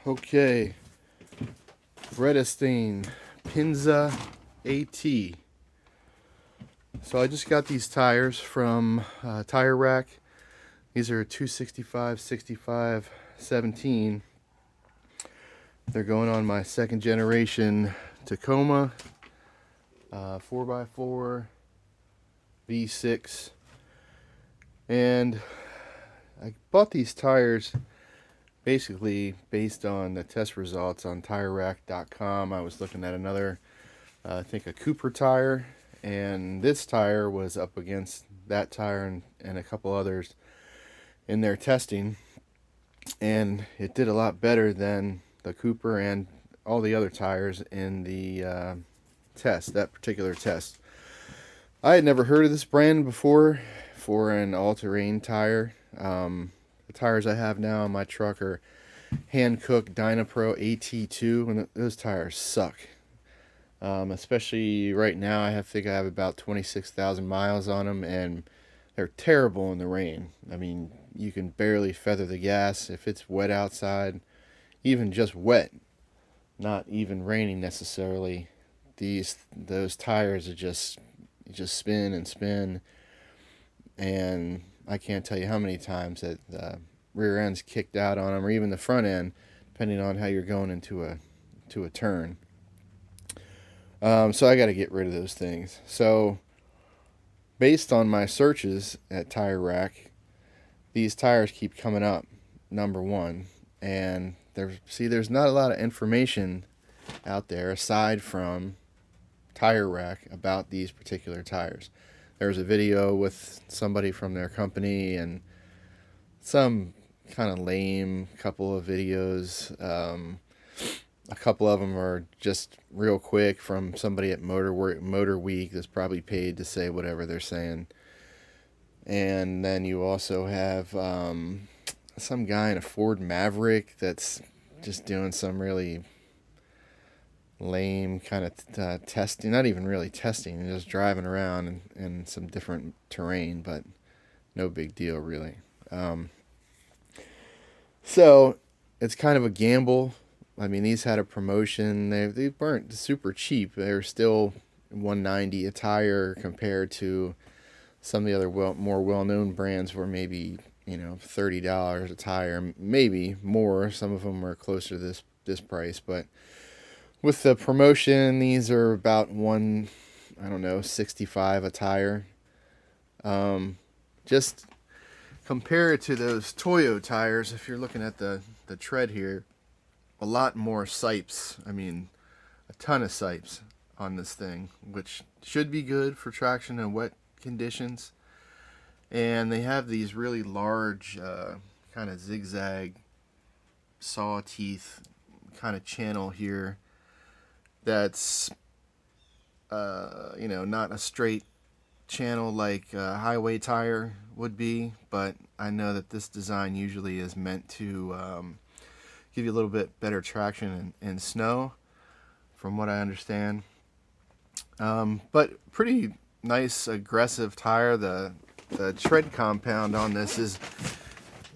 Okay, Vredestein Pinza AT. So I just got these tires from Tire Rack. These are 265, 65, 17. They're going on my second generation Tacoma 4x4 V6. And I bought these tires basically based on the test results on TireRack.com. I was looking at another, I think a Cooper tire, and this tire was up against that tire and a couple others in their testing, and it did a lot better than the Cooper and all the other tires in the test, that particular test. I had never heard of this brand before for an all-terrain tire. The tires I have now on my truck are Hankook Dynapro AT2, and those tires suck. Especially right now, I think I have about 26,000 miles on them, and they're terrible in the rain. I mean, you can barely feather the gas if it's wet outside, even just wet, not even raining necessarily. Those tires are just spin and spin, and I can't tell you how many times that the rear end's kicked out on them, or even the front end, depending on how you're going into a turn. So I got to get rid of those things. So based on my searches at Tire Rack, these tires keep coming up, number one. And there's not a lot of information out there aside from Tire Rack about these particular tires. There's a video with somebody from their company and some kind of lame couple of videos. A couple of them are just real quick from somebody at Motor Week that's probably paid to say whatever they're saying. And then you also have some guy in a Ford Maverick that's just doing some really lame kind of testing, not even really testing, just driving around in some different terrain, but no big deal really. So it's kind of a gamble. I mean, these had a promotion. They weren't super cheap. They were still $190 a tire compared to some of the other more well-known brands were maybe, $30 a tire, maybe more. Some of them were closer to this price, but with the promotion, these are about $65 a tire. Just compare it to those Toyo tires. If you're looking at the tread here, a lot more sipes. I mean, a ton of sipes on this thing, which should be good for traction in wet conditions. And they have these really large kind of zigzag saw teeth kind of channel here that's not a straight channel like a highway tire would be, but I know that this design usually is meant to give you a little bit better traction in snow, from what I understand. But pretty nice aggressive tire. The tread compound on this is,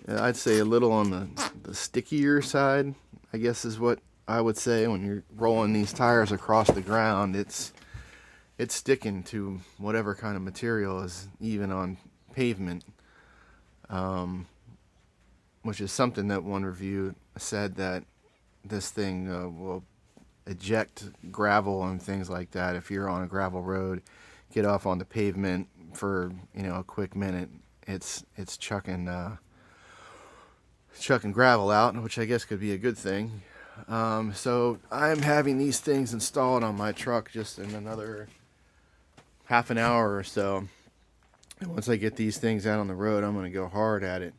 I'd say, a little on the stickier side, I guess is what I would say. When you're rolling these tires across the ground, it's sticking to whatever kind of material is even on pavement, which is something that one review said that this thing will eject gravel and things like that. If you're on a gravel road, get off on the pavement for a quick minute, it's chucking gravel out, which I guess could be a good thing. So I'm having these things installed on my truck just in another half an hour or so. And once I get these things out on the road, I'm going to go hard at it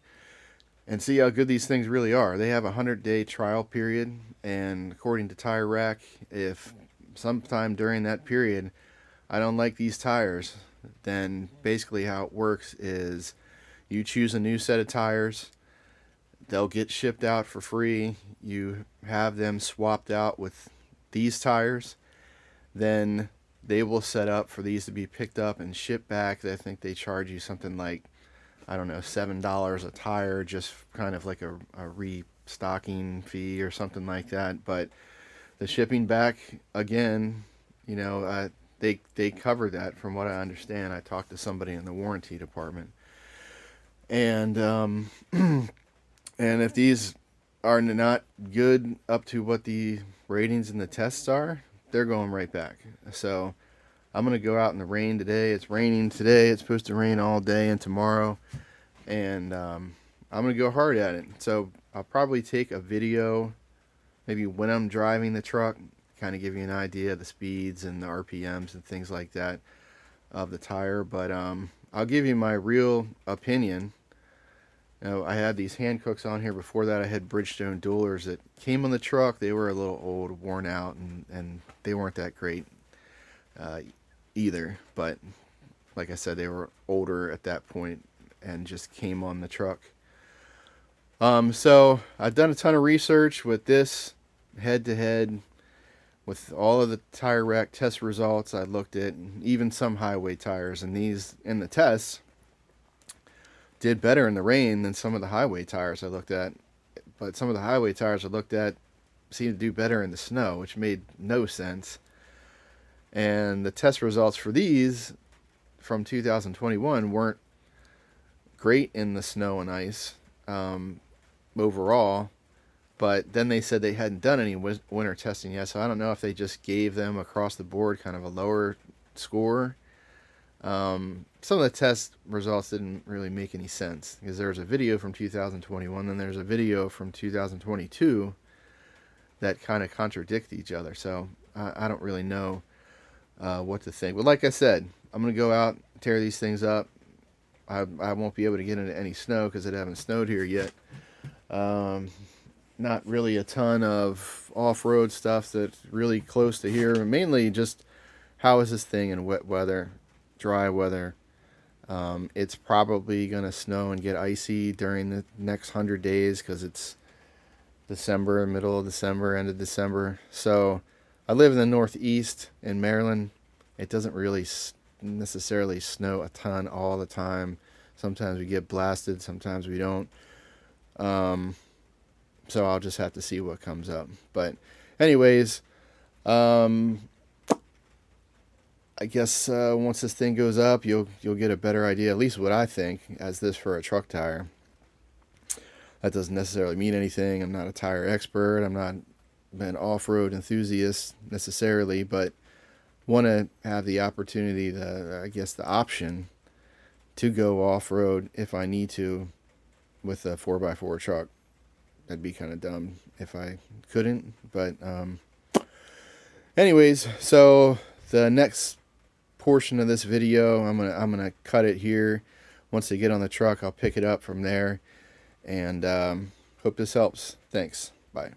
and see how good these things really are. They have a 100-day trial period, and according to Tire Rack, if sometime during that period I don't like these tires, then basically how it works is you choose a new set of tires. They'll get shipped out for free. You have them swapped out with these tires. Then they will set up for these to be picked up and shipped back. I think they charge you something like, I don't know, $7 a tire, just kind of like a stocking fee or something like that. But the shipping back, again, you know, they cover that from what I understand. I talked to somebody in the warranty department, and and if these are not good up to what the ratings in the tests are, they're going right back. So I'm gonna go out in the rain today. It's raining today. It's supposed to rain all day and tomorrow, and I'm gonna go hard at it. So I'll probably take a video, maybe when I'm driving the truck, kind of give you an idea of the speeds and the RPMs and things like that of the tire. But I'll give you my real opinion. You know, I had these hand cooks on here. Before that, I had Bridgestone dualers that came on the truck. They were a little old, worn out, and they weren't that great either. But like I said, they were older at that point and just came on the truck. So I've done a ton of research with this head to head with all of the tire rack test results. I looked at even some highway tires, and these in the tests did better in the rain than some of the highway tires I looked at. But some of the highway tires I looked at seemed to do better in the snow, which made no sense. And the test results for these from 2021 weren't great in the snow and ice overall. But then they said they hadn't done any winter testing yet, so I don't know if they just gave them across the board kind of a lower score. Some of the test results didn't really make any sense, because there was a video from 2021 and there's a video from 2022 that kind of contradict each other. So I don't really know what to think. But like I said, I'm going to go out, tear these things up. I won't be able to get into any snow because it hasn't snowed here yet. Not really a ton of off-road stuff that's really close to here. Mainly just how is this thing in wet weather, dry weather. It's probably going to snow and get icy during the next 100 days because it's December, middle of December, end of December. So I live in the Northeast in Maryland. It doesn't really necessarily snow a ton all the time. Sometimes we get blasted, sometimes we don't. So I'll just have to see what comes up. But anyways, I guess once this thing goes up, you'll get a better idea, at least what I think, as this for a truck tire. That doesn't necessarily mean anything. I'm not a tire expert. I'm not an off-road enthusiast necessarily, but want to have the opportunity, I guess the option, to go off-road if I need to with a 4x4 truck. That'd be kind of dumb if I couldn't. But anyways, so the next portion of this video, I'm gonna cut it here. Once they get on the truck, I'll pick it up from there. And hope this helps. Thanks. Bye.